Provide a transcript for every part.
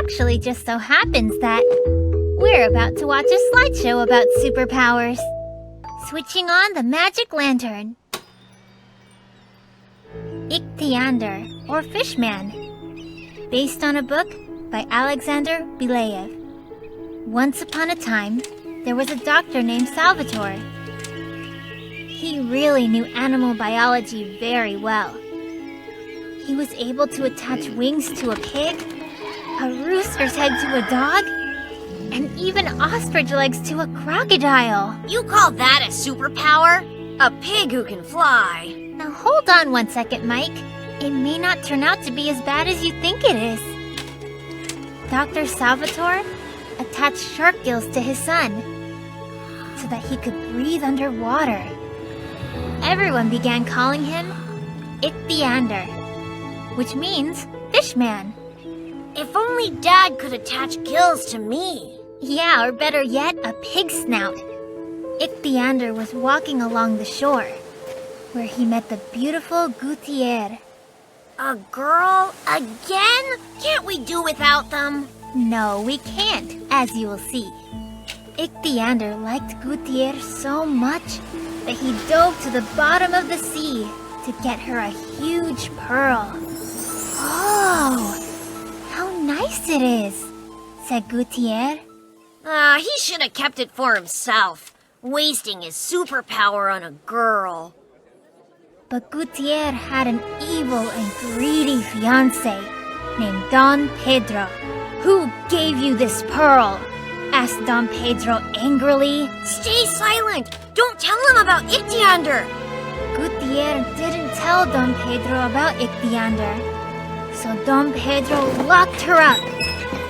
actually just so happens that we're about to watch a slideshow about superpowers. Switching on the magic lantern. Ichthyander, or Fishman. Based on a book by Alexander Belyaev. Once upon a time, there was a doctor named Salvatore. He really knew animal biology very well. He was able to attach wings to a pig, a rooster's head to a dog, and even ostrich legs to a crocodile. You call that a superpower? A pig who can fly. Now hold on 1 second, Mike. It may not turn out to be as bad as you think it is. Dr. Salvatore attached shark gills to his son so that he could breathe underwater. Everyone began calling him Ichthyander, which means Fishman. If only Dad could attach gills to me. Yeah, or better yet, a pig snout. Ichthyander was walking along the shore, where he met the beautiful Gouttiere. A girl? Again? Can't we do without them? No, we can't, as you will see. Ichthyander liked Gouttiere so much that he dove to the bottom of the sea to get her a huge pearl. Oh, how nice it is, said Gouttiere. He should have kept it for himself, wasting his superpower on a girl. But Gouttiere had an evil and greedy fiancé named Don Pedro. Who gave you this pearl? Asked Don Pedro angrily. Stay silent! Don't tell him about Ichthyander! Gouttiere didn't tell Don Pedro about Ichthyander. So Don Pedro locked her up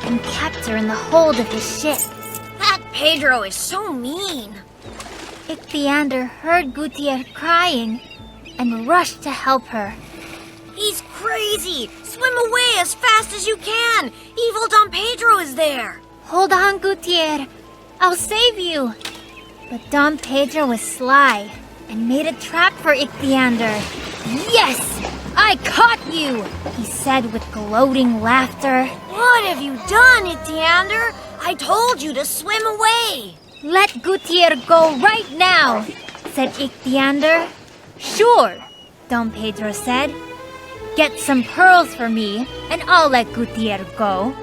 and kept her in the hold of his ship. That Pedro is so mean. Ichthyander heard Gouttiere crying and rushed to help her. He's crazy! Swim away as fast as you can! Evil Don Pedro is there! Hold on, Gouttiere. I'll save you. But Don Pedro was sly and made a trap for Ichthyander. Yes! I caught you! He said with gloating laughter. What have you done, Ichthyander? I told you to swim away! Let Gouttiere go right now, said Ichthyander. Sure, Don Pedro said. Get some pearls for me, and I'll let Gouttiere go.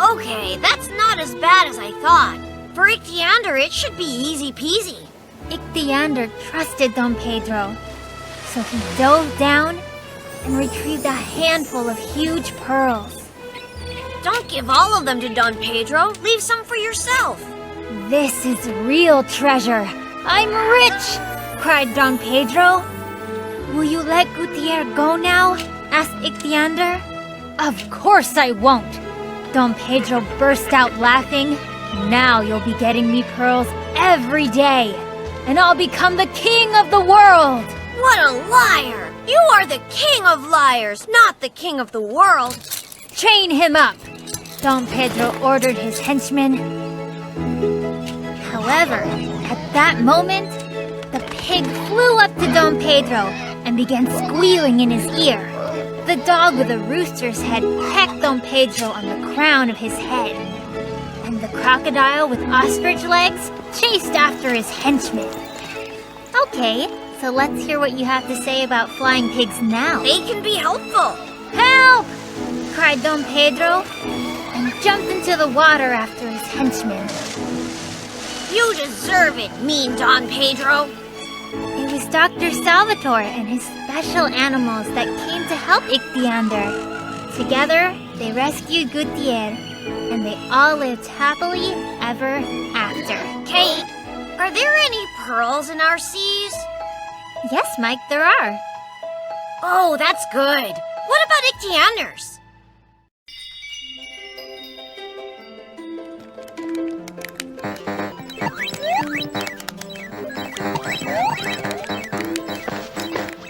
Okay, that's not as bad as I thought. For Ichthyander, it should be easy peasy. Ichthyander trusted Don Pedro, so he dove down and retrieved a handful of huge pearls. Don't give all of them to Don Pedro. Leave some for yourself. This is real treasure. I'm rich, cried Don Pedro. Will you let Gouttiere go now? Asked Ichthyander. Of course I won't. Don Pedro burst out laughing. Now you'll be getting me pearls every day, and I'll become the king of the world. What a liar! You are the king of liars, not the king of the world. Chain him up, Don Pedro ordered his henchmen. However, at that moment, the pig flew up to Don Pedro and began squealing in his ear. The dog with a rooster's head pecked Don Pedro on the crown of his head. And the crocodile with ostrich legs chased after his henchmen. Okay, so let's hear what you have to say about flying pigs now. They can be helpful. Help! Cried Don Pedro and jumped into the water after his henchmen. You deserve it, mean Don Pedro. It was Dr. Salvatore and his special animals that came to help Ichthyander. Together, they rescued Gouttiere, and they all lived happily ever after. Kate, are there any pearls in our seas? Yes, Mike, there are. Oh, that's good. What about Ichthyander's?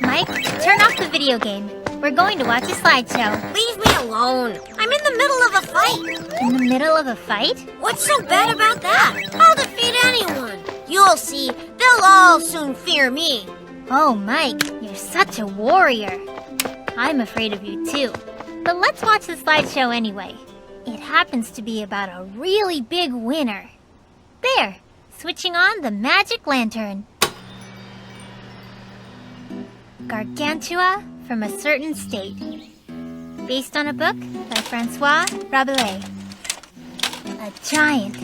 Mike, turn off the video game. We're going to watch a slideshow. Leave me alone. I'm in the middle of a fight. In the middle of a fight? What's so bad about that? I'll defeat anyone. You'll see. They'll all soon fear me. Oh, Mike, you're such a warrior. I'm afraid of you, too. But let's watch the slideshow anyway. It happens to be about a really big winner. There, switching on the magic lantern. Gargantua from a Certain State. Based on a book by Francois Rabelais. A giant,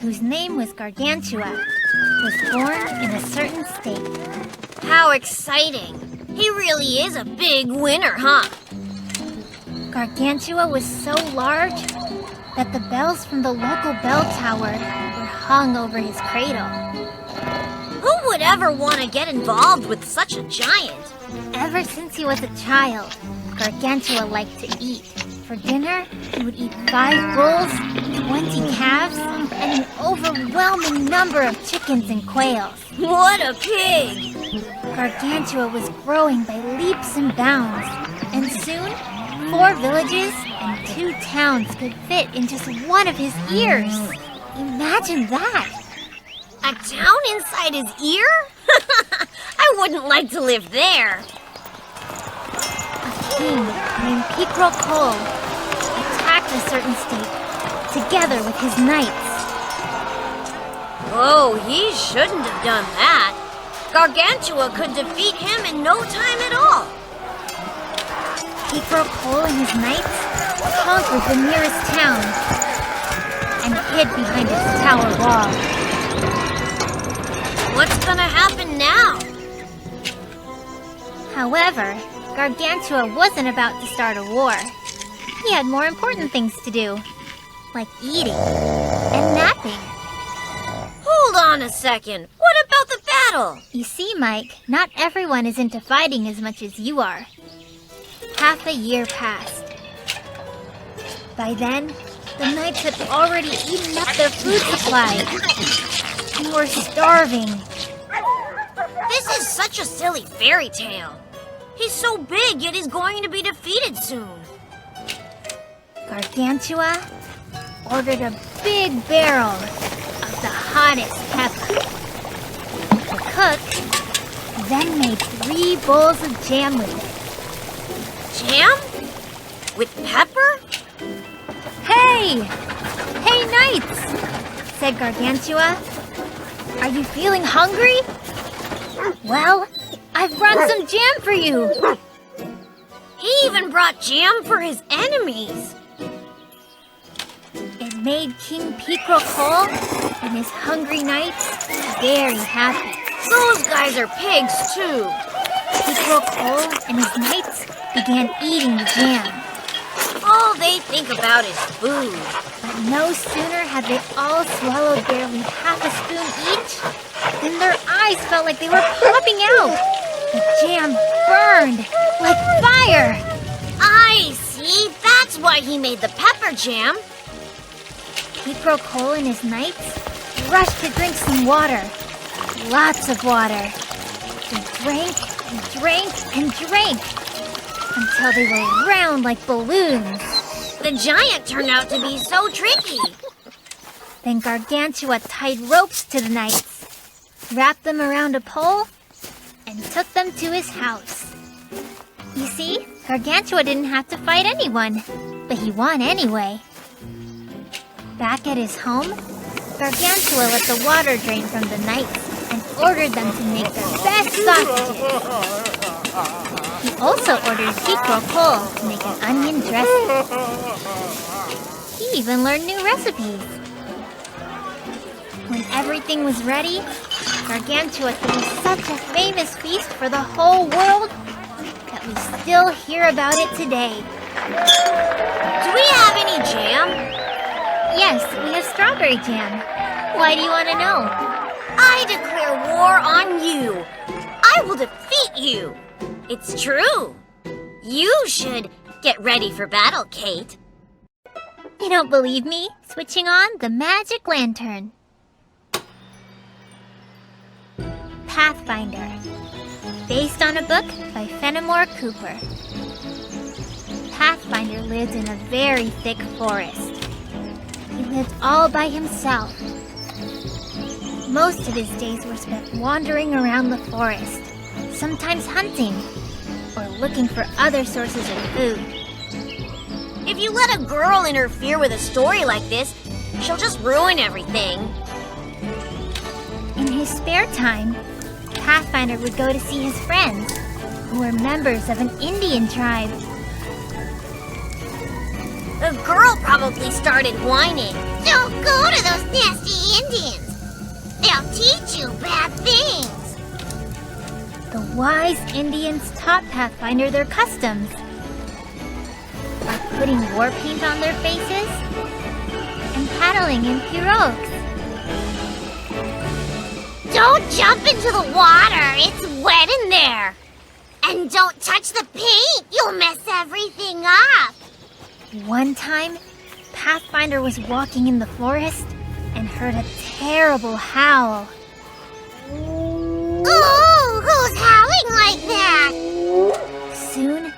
whose name was Gargantua, was born in a certain state. How exciting! He really is a big winner, huh? Gargantua was so large that the bells from the local bell tower were hung over his cradle. Who would ever want to get involved with such a giant? Ever since he was a child, Gargantua liked to eat. For dinner, he would eat 5 bulls, 20 calves, and an overwhelming number of chickens and quails. What a pig! Gargantua was growing by leaps and bounds, and soon 4 villages and 2 towns could fit in just one of his ears. Imagine that! A town inside his ear? I wouldn't like to live there. A king named Picro Cole attacked a certain state, together with his knights. Oh, he shouldn't have done that. Gargantua could defeat him in no time at all. Picro Cole and his knights conquered the nearest town and hid behind its tower wall. What's gonna happen now? However, Gargantua wasn't about to start a war. He had more important things to do, like eating and napping. Hold on a second. What about the battle? You see, Mike, not everyone is into fighting as much as you are. Half a year passed. By then, the knights had already eaten up their food supply and were starving. This is such a silly fairy tale. He's so big, yet he's going to be defeated soon. Gargantua ordered a big barrel of the hottest pepper. The cook then made 3 bowls of jam with it. Jam? With pepper? Hey! Hey, knights! Said Gargantua. Are you feeling hungry? Well, I've brought some jam for you. He even brought jam for his enemies. It made King Picro Cole and his hungry knights very happy. Those guys are pigs, too. Picro Cole and his knights began eating the jam. All they think about is food. But no sooner had they all swallowed barely half a spoon each than their eyes felt like they were popping out. The jam burned like fire. I see. That's why he made the pepper jam. Picro Cole and his knights rushed to drink some water. Lots of water. They drank and drank and drank until they were round like balloons. The giant turned out to be so tricky. Then Gargantua tied ropes to the knights, wrapped them around a pole, and took them to his house. You see, Gargantua didn't have to fight anyone, but he won anyway. Back at his home, Gargantua let the water drain from the knights and ordered them to make their best sausages. He also ordered Picro Cole to make an onion dressing. He even learned new recipes. When everything was ready, Gargantua threw such a famous feast for the whole world that we still hear about it today. Do we have any jam? Yes, we have strawberry jam. Why do you want to know? I declare war on you. I will defeat you. It's true. You should get ready for battle, Kate. You don't believe me? Switching on the magic lantern. Pathfinder. Based on a book by Fenimore Cooper. Pathfinder lived in a very thick forest. He lived all by himself. Most of his days were spent wandering around the forest, sometimes hunting, or looking for other sources of food. If you let a girl interfere with a story like this, she'll just ruin everything. In his spare time, Pathfinder would go to see his friends, who were members of an Indian tribe. The girl probably started whining. Don't go to those nasty Indians. They'll teach you bad things. The wise Indians taught Pathfinder their customs. By putting war paint on their faces and paddling in pirogues. Don't jump into the water. It's wet in there. And don't touch the paint. You'll mess everything up. One time, Pathfinder was walking in the forest and heard a terrible howl. Ooh, who's howling like that? Soon,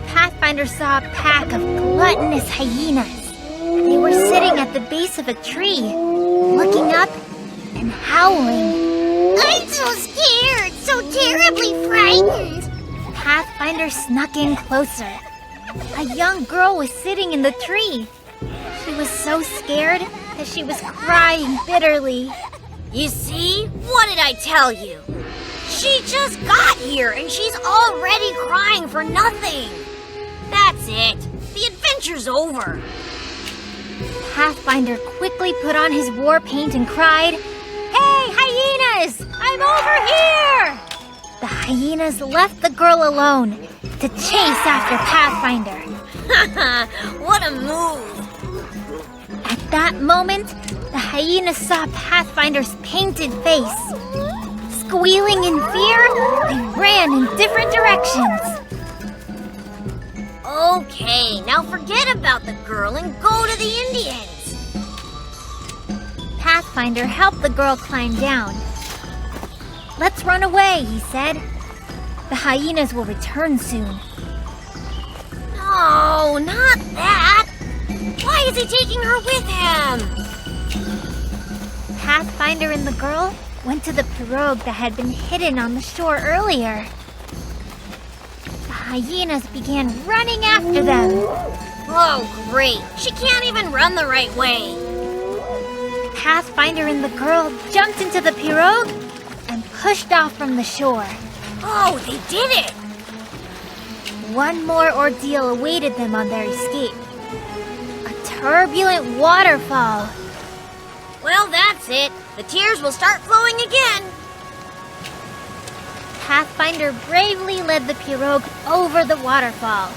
Pathfinder saw a pack of gluttonous hyenas. They were sitting at the base of a tree, looking up and howling. I'm so scared, so terribly frightened. Pathfinder snuck in closer. A young girl was sitting in the tree. She was so scared that she was crying bitterly. You see? What did I tell you? She just got here and she's already crying for nothing. That's it. The adventure's over. Pathfinder quickly put on his war paint and cried, "Hey, hyenas! I'm over here!" The hyenas left the girl alone to chase after Pathfinder. What a move! At that moment, the hyenas saw Pathfinder's painted face. Squealing in fear, they ran in different directions. Okay, now forget about the girl and go to the Indians. Pathfinder helped the girl climb down. "Let's run away," he said. "The hyenas will return soon." No, not that. Why is he taking her with him? Pathfinder and the girl went to the pirogue that had been hidden on the shore earlier. The hyenas began running after them. Oh, great. She can't even run the right way. Pathfinder and the girl jumped into the pirogue and pushed off from the shore. Oh, they did it. One more ordeal awaited them on their escape. A turbulent waterfall. Well, that's it. The tears will start flowing again. Pathfinder bravely led the pirogue over the waterfall.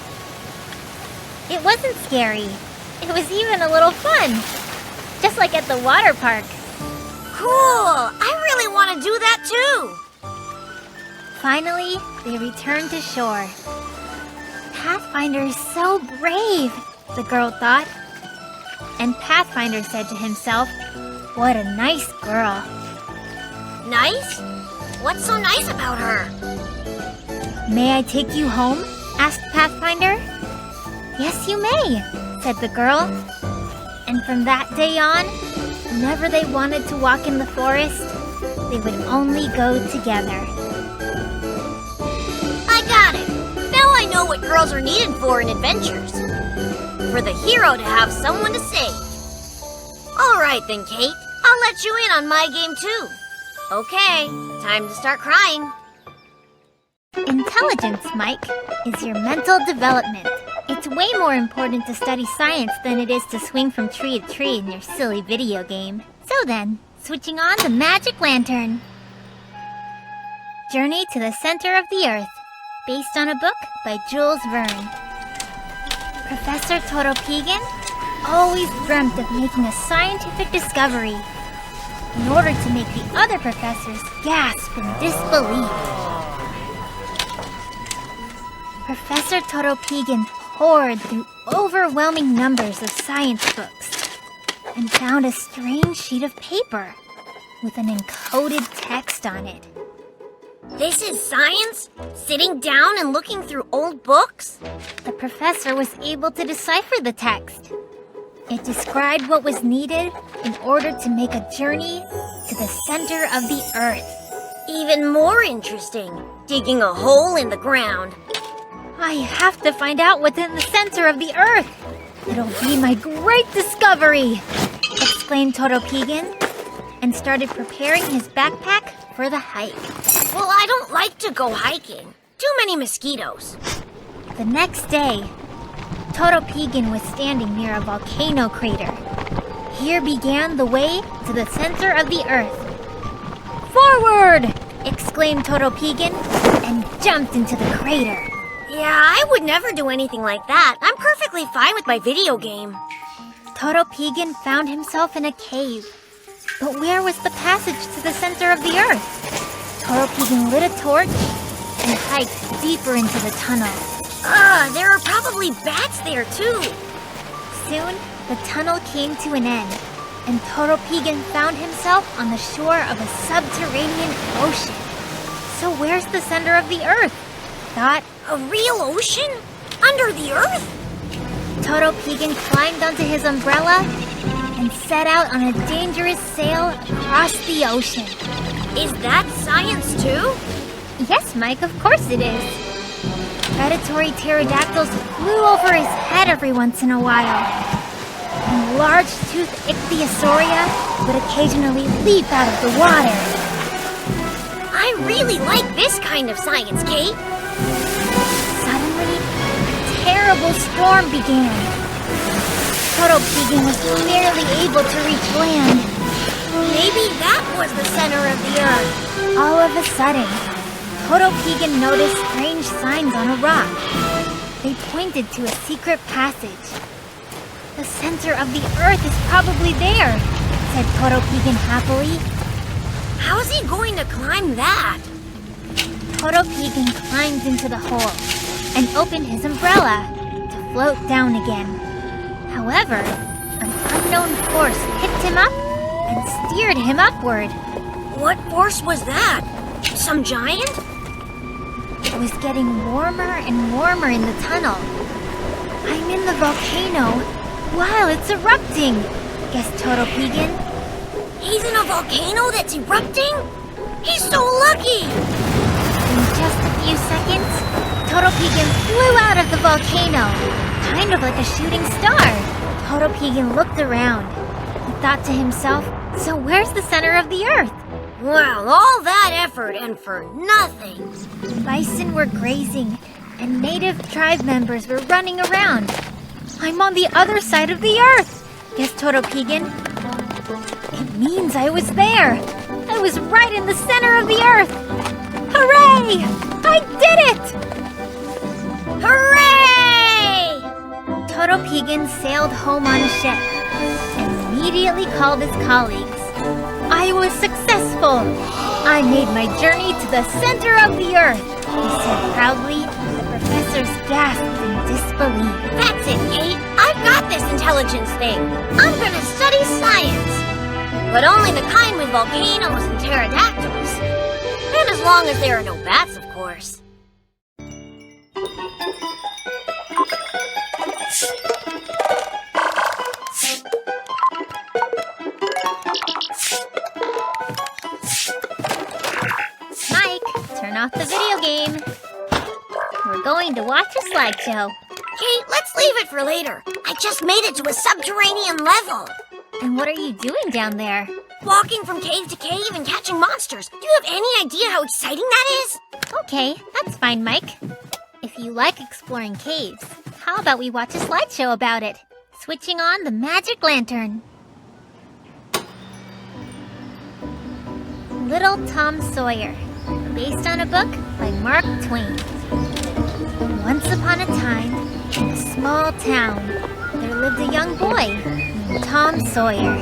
It wasn't scary. It was even a little fun. Just like at the water park. Cool! I really want to do that too! Finally, they returned to shore. Pathfinder is so brave, the girl thought. And Pathfinder said to himself, "What a nice girl." Nice? What's so nice about her? "May I take you home?" asked Pathfinder. "Yes, you may," said the girl. And from that day on, whenever they wanted to walk in the forest, they would only go together. I got it. Now I know what girls are needed for in adventures. For the hero to have someone to save. All right then, Kate. I'll let you in on my game too. Okay, time to start crying. Intelligence, Mike, is your mental development. It's way more important to study science than it is to swing from tree to tree in your silly video game. So then, switching on the magic lantern. Journey to the Center of the Earth, based on a book by Jules Verne. Professor Toropegan always dreamt of making a scientific discovery in order to make the other professors gasp in disbelief. Professor Toropegan pored through overwhelming numbers of science books and found a strange sheet of paper with an encoded text on it. This is science? Sitting down and looking through old books? The professor was able to decipher the text. It described what was needed in order to make a journey to the center of the Earth. Even more interesting, digging a hole in the ground. I have to find out what's in the center of the Earth. It'll be my great discovery! Exclaimed Toropegan, and started preparing his backpack for the hike. Well, I don't like to go hiking. Too many mosquitoes. The next day, Toropegan was standing near a volcano crater. Here began the way to the center of the earth. Forward! Exclaimed Toropegan and jumped into the crater. Yeah, I would never do anything like that. I'm perfectly fine with my video game. Toropegan found himself in a cave. But where was the passage to the center of the earth? Toropegan lit a torch and hiked deeper into the tunnel. There are probably bats there too. Soon, the tunnel came to an end, and Toropegan found himself on the shore of a subterranean ocean. So where's the center of the earth? Thought. A real ocean? Under the earth? Toropegan climbed onto his umbrella and set out on a dangerous sail across the ocean. Is that science too? Yes, Mike, of course it is. Predatory pterodactyls flew over his head every once in a while. And large-toothed Ichthyosauria would occasionally leap out of the water. I really like this kind of science, Kate. Suddenly, a terrible storm began. Toropegan was barely able to reach land. Maybe that was the center of the earth. All of a sudden, Toropegan noticed strange signs on a rock. They pointed to a secret passage. The center of the earth is probably there, said Toropegan happily. How's he going to climb that? Toropegan climbed into the hole and opened his umbrella to float down again. However, an unknown force picked him up and steered him upward. What force was that? Some giant? It was getting warmer and warmer in the tunnel. I'm in the volcano while it's erupting, guessed Toropegan. He's in a volcano that's erupting? He's so lucky! In just a few seconds, Toropegan flew out of the volcano, kind of like a shooting star. Toropegan looked around. He thought to himself, so where's the center of the earth? Well, all that effort and for nothing. Bison were grazing, and native tribe members were running around. I'm on the other side of the earth, guessed Toropegan. It means I was there. I was right in the center of the earth. Hooray! I did it! Hooray! Toropegan sailed home on a ship and immediately called his colleagues. I was successful! I made my journey to the center of the earth, he said proudly. The professors gasped in disbelief. That's it, Kate. I've got this intelligence thing. I'm gonna study science. But only the kind with volcanoes and pterodactyls. And as long as there are no bats, of course. Mike, turn off the video game. We're going to watch a slideshow. Kate, let's leave it for later. I just made it to a subterranean level. And what are you doing down there? Walking from cave to cave and catching monsters. Do you have any idea how exciting that is? Okay, that's fine, Mike. If you like exploring caves, how about we watch a slideshow about it? Switching on the magic lantern. Little Tom Sawyer, based on a book by Mark Twain. Once upon a time, in a small town, there lived a young boy named Tom Sawyer.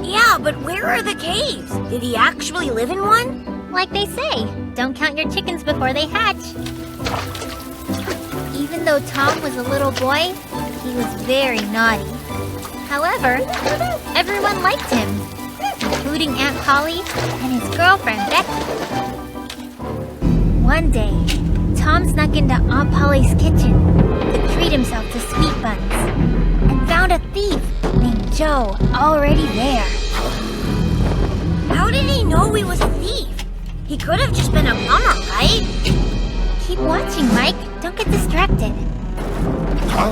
Yeah, but where are the caves? Did he actually live in one? Like they say, don't count your chickens before they hatch. Even though Tom was a little boy, he was very naughty. However, everyone liked him, including Aunt Polly and his girlfriend Becky. One day, Tom snuck into Aunt Polly's kitchen to treat himself to sweet buns and found a thief named Joe already there. How did he know he was a thief? He could have just been a bummer, right? Keep watching, Mike. Don't get distracted.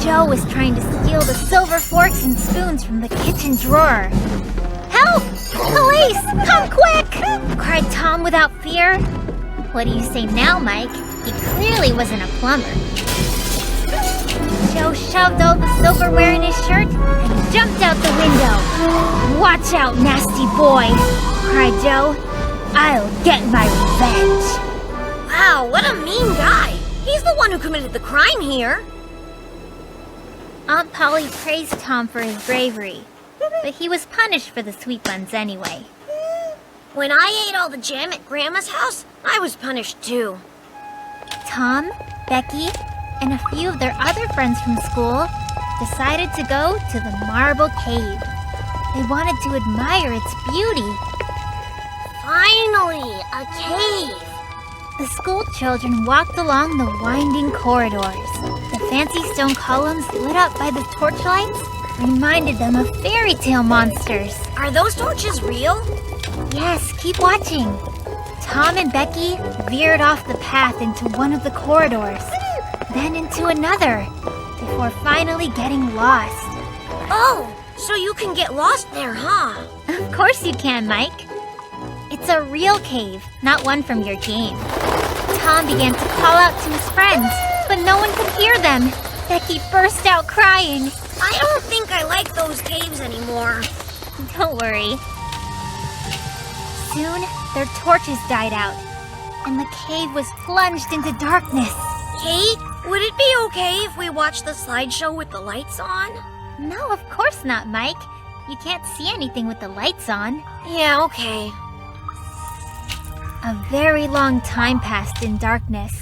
Joe was trying to steal the silver forks and spoons from the kitchen drawer. Help! Police! Come quick! Cried Tom without fear. What do you say now, Mike? He clearly wasn't a plumber. Joe shoved all the silverware in his shirt and jumped out the window. Watch out, nasty boy! Cried Joe. I'll get my revenge. Wow, what a mean guy. He's the one who committed the crime here. Aunt Polly praised Tom for his bravery, but he was punished for the sweet buns anyway. When I ate all the jam at Grandma's house, I was punished too. Tom, Becky, and a few of their other friends from school decided to go to the Marble Cave. They wanted to admire its beauty. Finally, a cave. The school children walked along the winding corridors. The fancy stone columns lit up by the torchlights reminded them of fairy tale monsters. Are those torches real? Yes, keep watching. Tom and Becky veered off the path into one of the corridors, then into another, before finally getting lost. Oh, so you can get lost there, huh? Of course you can, Mike. It's a real cave, not one from your game. Tom began to call out to his friends, but no one could hear them. Becky burst out crying. I don't think I like those caves anymore. Don't worry. Soon, their torches died out, and the cave was plunged into darkness. Kate, would it be okay if we watched the slideshow with the lights on? No, of course not, Mike. You can't see anything with the lights on. Yeah, okay. A very long time passed in darkness.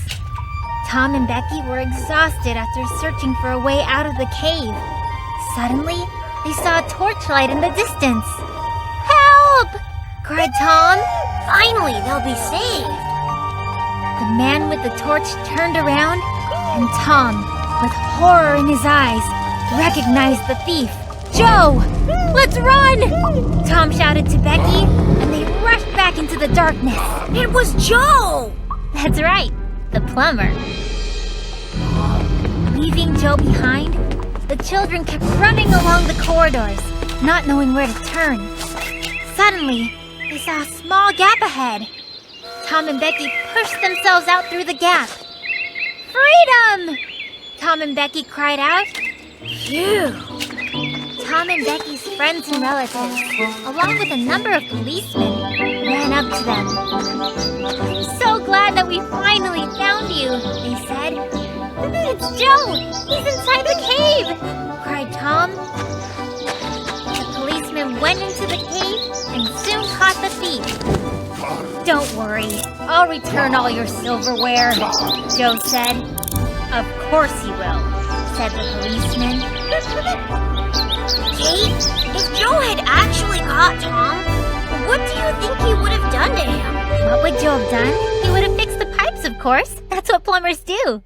Tom and Becky were exhausted after searching for a way out of the cave. Suddenly, they saw a torchlight in the distance. Help! Cried Tom. Finally, they'll be saved. The man with the torch turned around, and Tom, with horror in his eyes, recognized the thief. Joe! Let's run! Tom shouted to Becky, and they rushed back into the darkness. It was Joe! That's right, the plumber. Leaving Joe behind, the children kept running along the corridors, not knowing where to turn. Suddenly, they saw a small gap ahead. Tom and Becky pushed themselves out through the gap. Freedom! Tom and Becky cried out. Phew! Tom and Becky's friends and relatives, along with a number of policemen, ran up to them. I'm so glad that we finally found you, they said. It's Joe! He's inside the cave! Cried Tom. The policeman went into the cave and soon caught the thief. Don't worry, I'll return all your silverware, Joe said. Of course he will, said the policeman. Kate, if Joe had actually caught Tom, what do you think he would have done to him? What would Joe have done? He would have fixed the pipes, of course. That's what plumbers do.